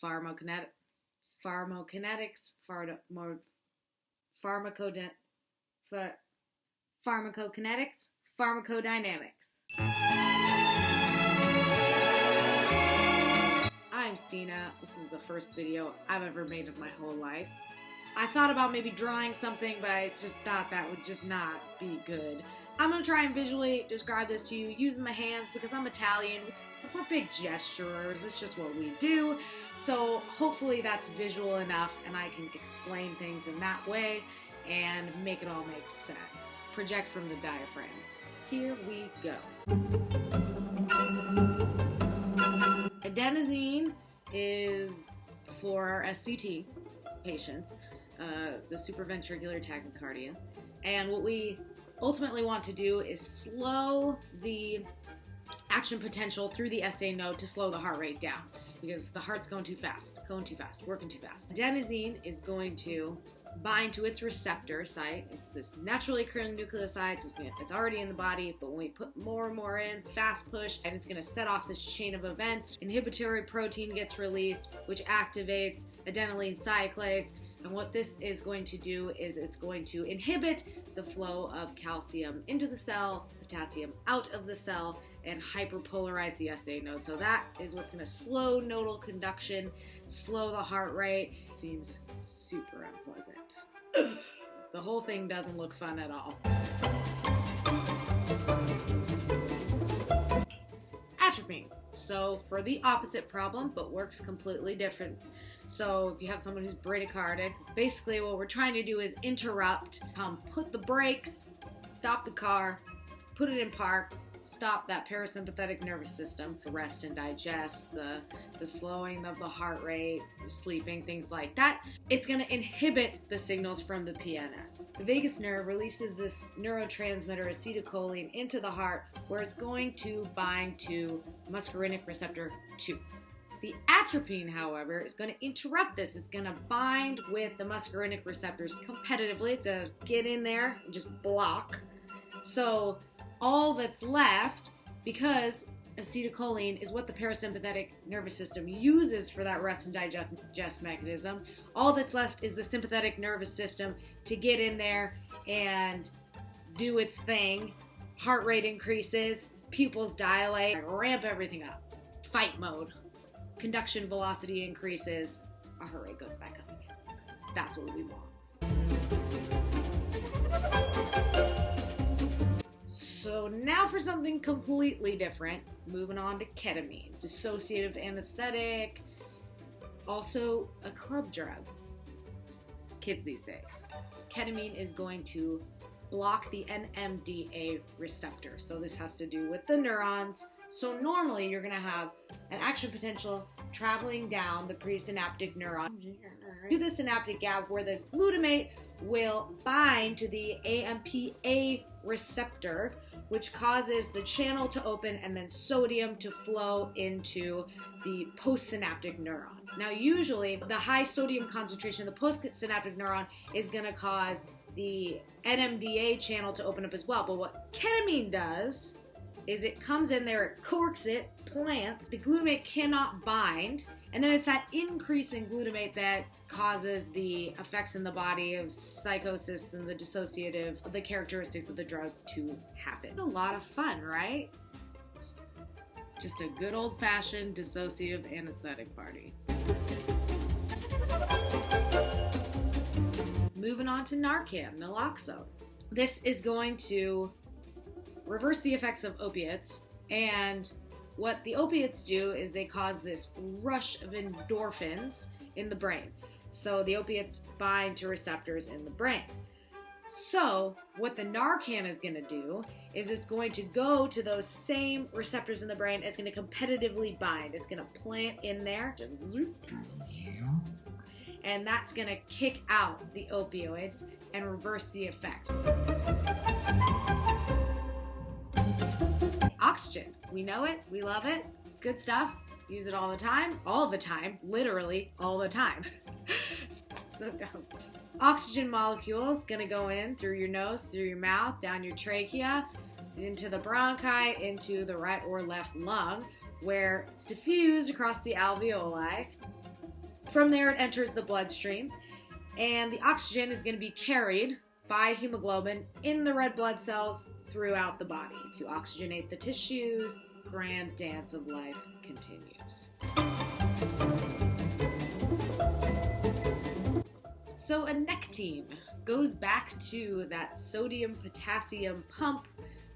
Pharmacokinetics, Pharmacokinetics, Pharmacodynamics. I'm Stina. This is the first video I've ever made of my whole life. I thought about maybe drawing something, but I just thought that would just not be good. I'm going to try and visually describe this to you using my hands because I'm Italian. We're big gesturers. It's just what we do. So hopefully that's visual enough and I can explain things in that way and make it all make sense. Project from the diaphragm. Here we go. Adenosine is for our SVT patients, the supraventricular tachycardia. And what we ultimately want to do is slow the action potential through the SA node to slow the heart rate down because the heart's going too fast, working too fast. Adenosine is going to bind to its receptor site. It's this naturally occurring nucleoside, so it's already in the body, but when we put more and more in, fast push, and it's going to set off this chain of events. Inhibitory protein gets released, which activates adenylene cyclase, and what this is going to do is it's going to inhibit the flow of calcium into the cell, potassium out of the cell, and hyperpolarize the SA node. So that is what's going to slow nodal conduction, slow the heart rate. It seems super unpleasant. The whole thing doesn't look fun at all. Atropine. So for the opposite problem, but works completely different. So if you have someone who's bradycardic, basically what we're trying to do is interrupt, put the brakes, stop the car, put it in park, stop that parasympathetic nervous system, rest and digest, the slowing of the heart rate, sleeping, things like that. It's going to inhibit the signals from the PNS. The vagus nerve releases this neurotransmitter acetylcholine into the heart where it's going to bind to muscarinic receptor 2. The atropine, however, is going to interrupt this. It's going to bind with the muscarinic receptors competitively. It's going to get in there and just block. So all that's left, because acetylcholine is what the parasympathetic nervous system uses for that rest and digest mechanism, all that's left is the sympathetic nervous system to get in there and do its thing. Heart rate increases, pupils dilate, ramp everything up. Fight mode. Conduction velocity increases, our heart rate goes back up again. That's what we want. So now for something completely different, moving on to ketamine. Dissociative anesthetic, also a club drug. Kids these days. Ketamine is going to block the NMDA receptor. So this has to do with the neurons. So normally you're going to have an action potential traveling down the presynaptic neuron to the synaptic gap where the glutamate will bind to the AMPA receptor, which causes the channel to open and then sodium to flow into the postsynaptic neuron. Now usually the high sodium concentration of the postsynaptic neuron is going to cause the NMDA channel to open up as well. But what ketamine does is it comes in there, it corks it, plants, the glutamate cannot bind, and then it's that increase in glutamate that causes the effects in the body of psychosis and the dissociative, the characteristics of the drug to happen. A lot of fun, right? Just a good old-fashioned dissociative anesthetic party. Moving on to NARCAN, naloxone. This is going to reverse the effects of opiates, and what the opiates do is they cause this rush of endorphins in the brain. So the opiates bind to receptors in the brain. So what the NARCAN is going to do is it's going to go to those same receptors in the brain. It's going to competitively bind. It's going to plant in there, and that's going to kick out the opioids and reverse the effect. Oxygen. We know it. We love it. It's good stuff. Use it all the time. All the time. Literally all the time. So dumb. Oxygen molecules going to go in through your nose, through your mouth, down your trachea, into the bronchi, into the right or left lung, where it's diffused across the alveoli. From there, it enters the bloodstream, and the oxygen is going to be carried by hemoglobin in the red blood cells throughout the body to oxygenate the tissues. Grand dance of life continues. So anectine goes back to that sodium-potassium pump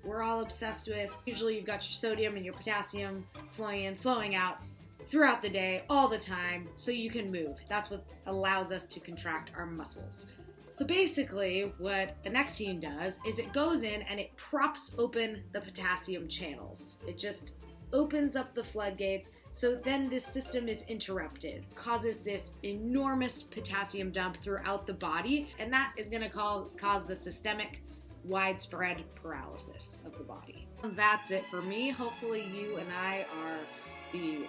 we're all obsessed with. Usually you've got your sodium and your potassium flowing in, flowing out throughout the day, all the time, so you can move. That's what allows us to contract our muscles. So basically, what anectine does is it goes in and it props open the potassium channels. It just opens up the floodgates, so then this system is interrupted, causes this enormous potassium dump throughout the body, and that is going to cause the systemic widespread paralysis of the body. And that's it for me. Hopefully you and I are the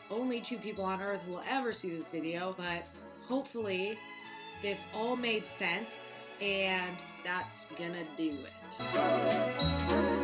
only two people on earth who will ever see this video, but hopefully this all made sense, and that's gonna do it.